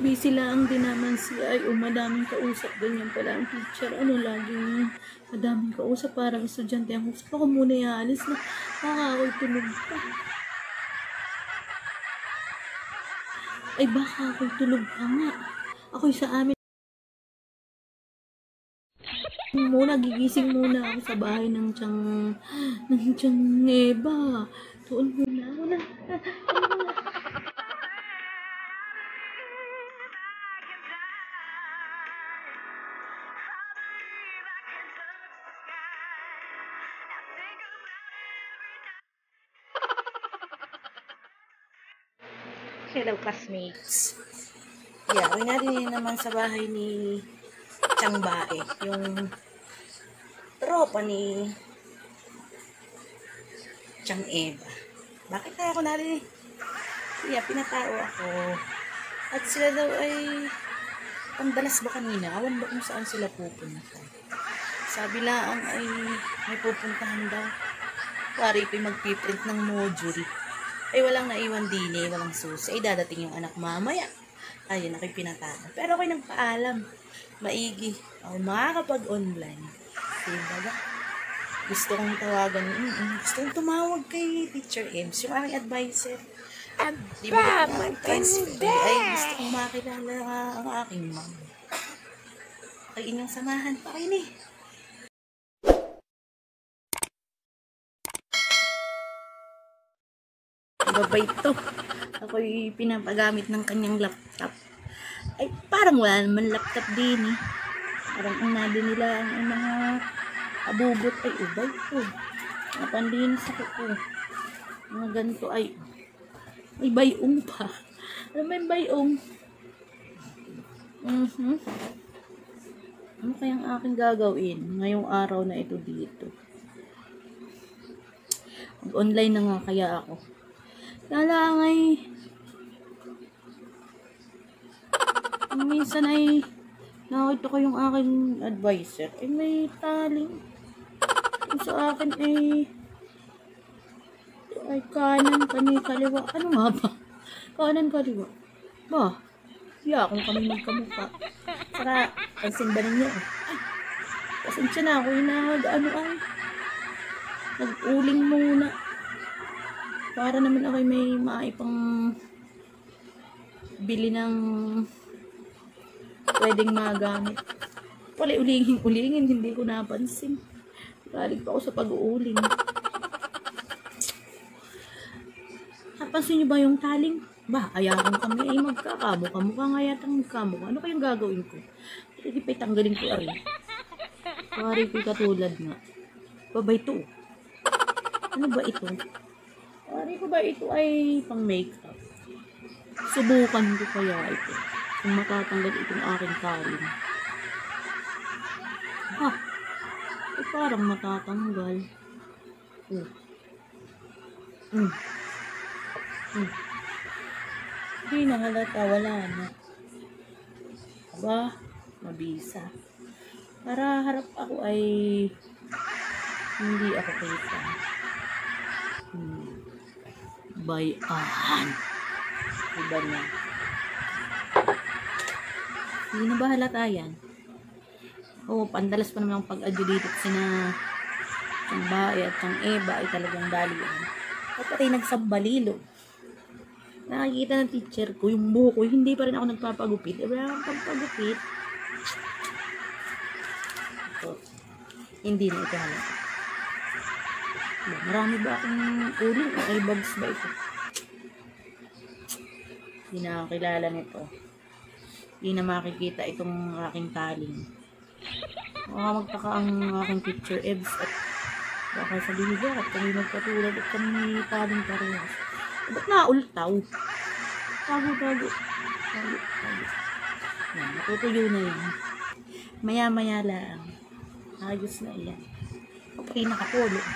Busy lang din naman siya. Ay, madaming kausap. Ganyan pala ang teacher. Ano, laging madaming kausap. Parang estudyante ang gusto ko muna ialis na. Baka ako'y tulog pa. Ay, baka ako'y tulog pa nga. Ako'y sa amin muna, gigising muna ako sa bahay ng tiyang Neba. Doon muna ako na. Hello, classmates. Yeah, uwi natin naman sa bahay ni Chang Bae, yung tropa ni Chang Eva. Bakit kaya ako natin? Yeah, pinatao ako. At sila daw ay pandalas ba kanina? Awan ba kung saan sila pupunta? Sabi lang ay may pupuntahan daw. Pari pa magpiprint ng module. Ay walang naiwan din eh, walang susi. Ay dadating yung anak mamaya. Ayun, ako'y pinatawag. Pero ako'y nagpaalam. Maigi. Ako makakapag-online. Diba ba? Gusto kong tawagan. Gusto kong tumawag kay Teacher Ems, yung aking advisor. Diba? Ay, gusto kong makilala ang aking mom. Ay inyong samahan pa kayo ni. Babay to. Ako'y pinapagamit ng kanyang laptop. Ay, parang wala naman laptop din eh. Parang din nila ang mga abubot. Ay, ubay ko. Napandinis ako ko. Mga ganito ay may bayong pa. Ano may bayong? Ano kayang aking gagawin ngayong araw na ito dito? Mag-online na nga kaya ako. Kala ay minsan ay nakita ko yung aking advisor ay may taling yung sa akin ay kanan kaliwa. Ano nga ba? Kanan kaliwa ba? Kung kami magkamukha. Saka pansin ba ninyo? Ay, pasensya na ako yung nag-uling muna para naman ako may maipang bili ng pwedeng magamit. Wala ulingin, hindi ko napansin. Galing pa ako sa pag-uuling. Napansin nyo ba yung taling? Ba, ayakan kami ay magkakamukha nga yatang magkamukha. Ano kayong gagawin ko? Hindi pa itanggalin ko rin. Pari ko katulad nga. Babay to. Ano ba ito? Pari ko ba ito ay pang makeup? Subukan ko kaya ito. Kung matatanggal itong aking taling. Ay parang matatanggal. Hindi na halata, wala na. Aba, mabisa. Para harap ako ay hindi ako kita. Bayan. Iba na. Hindi na ba halata yan? Oo, pandalas pa naman ang pag-adjudate sina Chang Bae at Chang Eva ay talagang dali yan. At ay nagsabalilo. Nakikita ng teacher ko, yung buhok ko, hindi pa rin ako nagpapagupit. Wala akong pagpagupit. Ito. Hindi na ito halata. Marami ba akong uling o ay bags ba ito? Hindi na ako kilala nito. Hindi na makikita itong aking taling. Baka magtaka ang aking Teacher Ems at baka sabihin ba at kami magkatulad at kami taling parehas. Ba't naultaw? Tago. Yan, natutuyo na yan. Maya lang. Ayos na yan. Kapag nakapulog.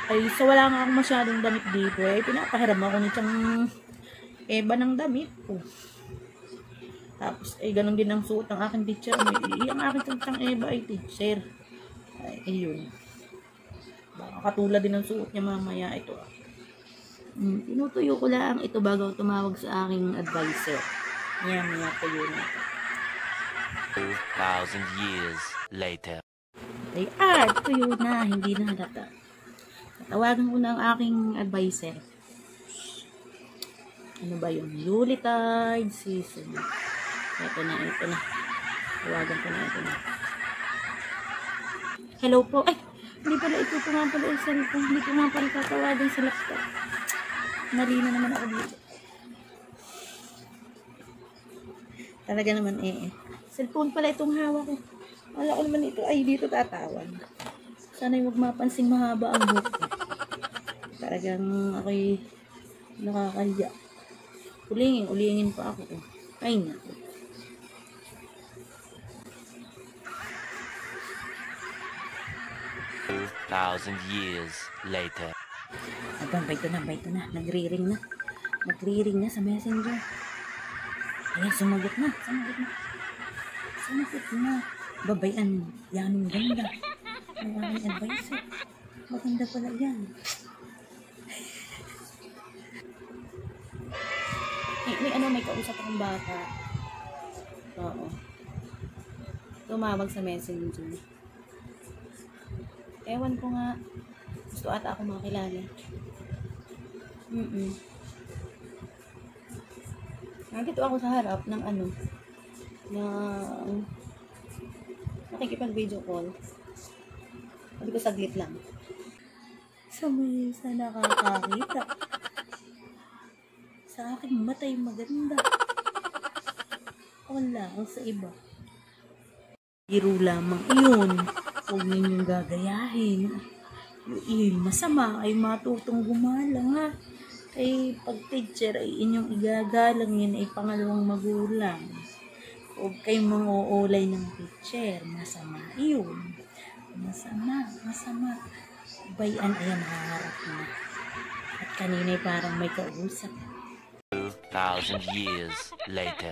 Ay, so wala nga akong masyadong damit dito eh. Pinapahiram ako ni Chang Eva ng damit ko. Tapos, ay ganun din ang suot ng aking teacher. Ang aking Chang Eva ay teacher. Ay, ayun. Baka katulad din ang suot niya mamaya ito. Tinutuyo ko lang ito bago tumawag sa aking advisor. Maya po yun. 2,000 years later. Ay, tuyo na. Hindi na halata. Tawagan ko na ang aking advisor. Ano ba yung Yuletide season? Ito na. Tawagan ko na, ito na. Hello po. Ay, hindi pala ito nga pala yung cellphone. Hindi ko nga pala tatawagan sa laptop. Mali na naman ako dito. Talaga naman cellphone pala itong hawak ko. Wala ko naman ito. Ay, dito tatawag. Sana yung mapansing mahaba ang buhok ko. Talagang ako'y nakakahiya. Ulingin pa ako. Ay, naku. Thousand years later. Abang, ito na. Nagre-ring na sa messenger. Ayan, sumagot na. Babayan, yan ang ganda. Ang aking advisor. Maganda pala yan. May kausap akong bata. Oo. Tumawag sa messenger. Ewan ko nga. Gusto ata ako makilala. Nandito ako sa harap ng nakikipag-video call. Sabi ko saglit lang. Sa nakakakita. Sa akin, matay maganda. Wala ako sa iba. Biro lamang iyon. Huwag ninyong gagayahin. Yung masama ay matutong gumalang ha. Ay pag teacher ay inyong igagalang, yan ay pangalawang magulang. Huwag kayong manguulay ng teacher. Masama iyon. Masama. Bayan ay maharap na. At kanina'y parang may kausap. 2,000 years later.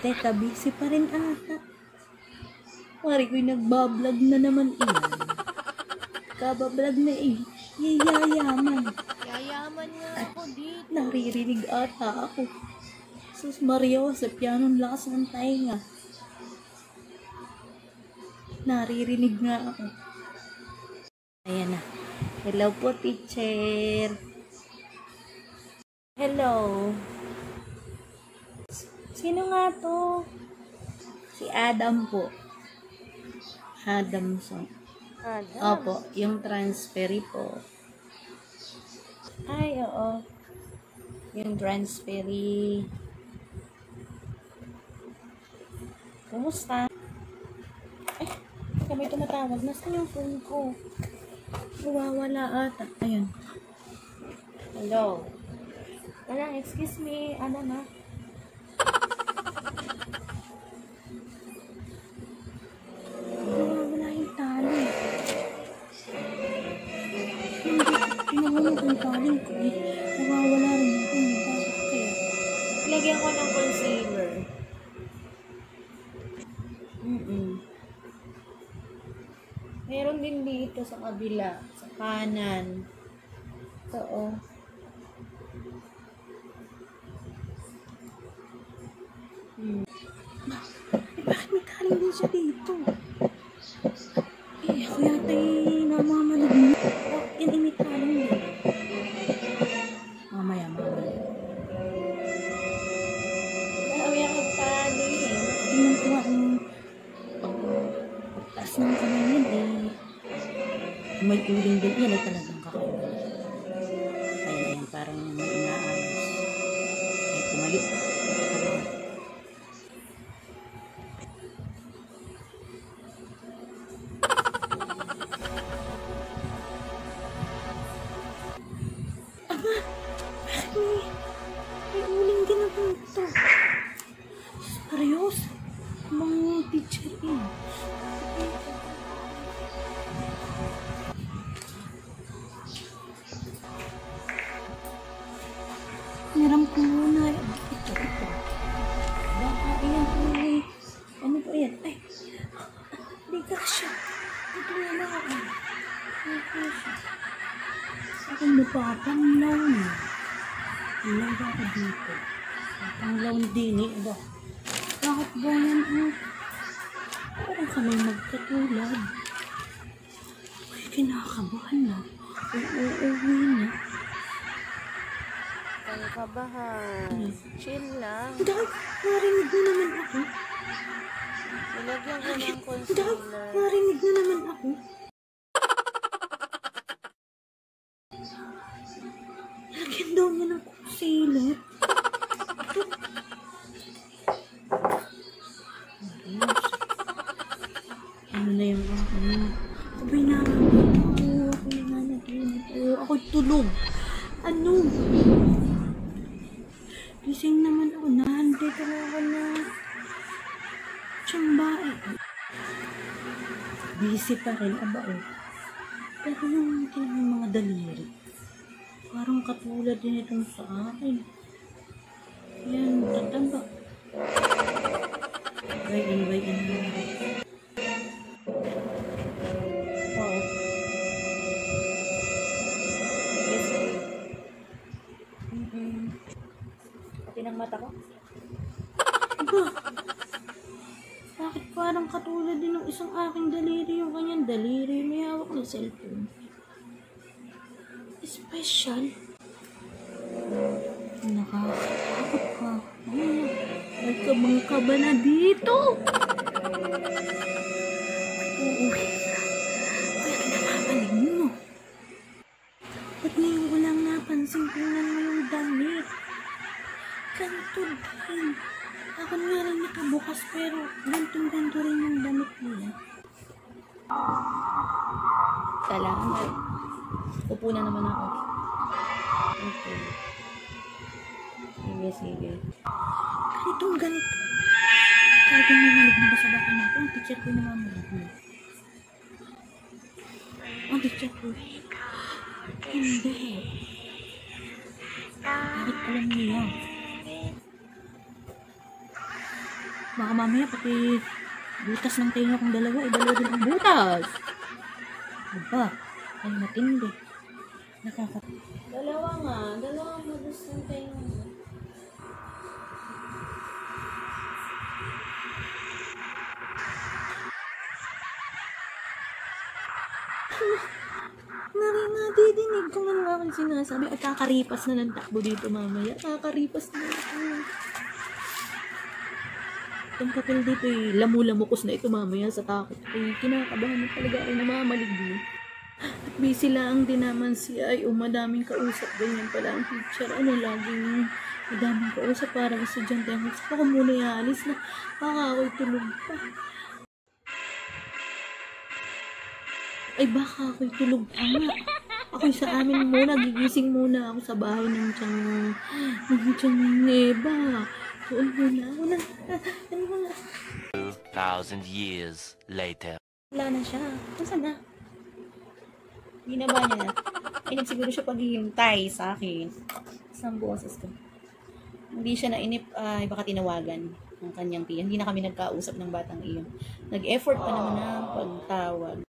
Teka, busy pa rin ata. Pari ko'y nagbablog na naman iyan. Kabablog na yayaman. Yayaman nga ako dito. Naririnig ata ako. Sus Maria, sa pianong lakas ng tainga. Naririnig nga ako. Ayan na. Hello po, teacher. Hello. Sino nga to? Si Adam po. Adamson. Opo, yung transferi po. Ay, oo. Yung transferi. Kumusta? May tumatawag. Nasaan yung phone ko? Nawawala ata. Ayun. Hello. Wala, excuse me. Ano na? Nawawala yung tali. Pinahulog yung tali ko. Nawawala rin ako. Bakit kaya? Lagyan ko ng concealer. Meron din dito sa kabila, sa kanan. Ito, oh. Bakit may kaling din siya dito? Ako yata namamalag mo. Yan may kaling din. Mamaya. Kaya magtali. Tingnan ko nga taas ng kamay yun may uling din. Yan ay talagang kakaiba. Ayan, parang inaayos. Ay, tumayo. Aba, may uling din ako ito. Parehos. Mga teacher Niram ko muna. Ito. Baka yan po ano po yan? Ay, di kasya. Ito na lang ako. Di kasya. Saan mo pa? Panglaw na. Ilang ba ako dito? Panglaw din eh. Aba. Bakit ba yan? Parang kami magkatulad. Ay, kinakabahan na. Uuwi na. Ang kabahan. Chill lang. Dahil, narinig na naman ako. Nilagyan ko ng Dahil, concealer. narinig na naman ako. Lagyan daw niya ng concealer. Ano na yung akin? Sabay na ako. Ako na nga naginip. Ako'y tulog. Ano? Gising naman ako. Nandito na ako na tsambae. Busy pa rin. Aba o. Pero yung mga daliri. Parang katulad din itong sa akin. Yan, tataba. By in. Wow. Yes. Pati ng mata ko. Aba, bakit parang katulad din ng isang aking daliri yung kanyang daliri? May hawak na cellphone. Special. Nakakatakot ka. Ay, mga kaba na dito. Uuwi ka. Ba't namamalig mo? Ba't ngayon ko lang napansin tingnan mo yung damit? Ganito din. Ako nga rin nakabukas pero gantong-ganto rin yung damit nila. Salamat. Upo na naman ako. Okay. Sige. Ganitong ganito. Sabi mo malig na ba sa baka natin? Ang teacher ko naman malig mo. Ang teacher ko. Hindi. Bakit alam niya? Baka mamaya pati butas ng tenga kong dalawa, dalawa din ang butas. Aba, ay matindi. Dalawang butas ng tenga mo. Nadidinig ko nga ng aking sinasabi. Ay, kakaripas na ng takbo dito mamaya. Kakaripas na. Itong papel dito lamu-lamukos na ito mamaya sa takot. Ay, kinakabahan na talaga ako namamaligno. At busy lang din naman siya. Ay, madaming kausap. Ganyan pala ang teacher. Ano, laging madaming kausap. Parang estudyante. Gusto ko muna ialis na. Baka ako'y tulog pa. Ay, baka ako'y tulog pa nga. Ako'y sa amin muna. Gigising muna ako sa bahay ng tiyang Neba. Doon muna ako na. Ano ba nga? 2,000 years later. Wala na siya. Saan na? Ginaba niya na. Inip siguro siya paghihintay sa akin. Isang boses ko. Hindi siya nainip, baka tinawagan ng kanyang tiyan. Hindi na kami nagkausap ng batang iyon. Nag-effort pa naman ang pagtawag.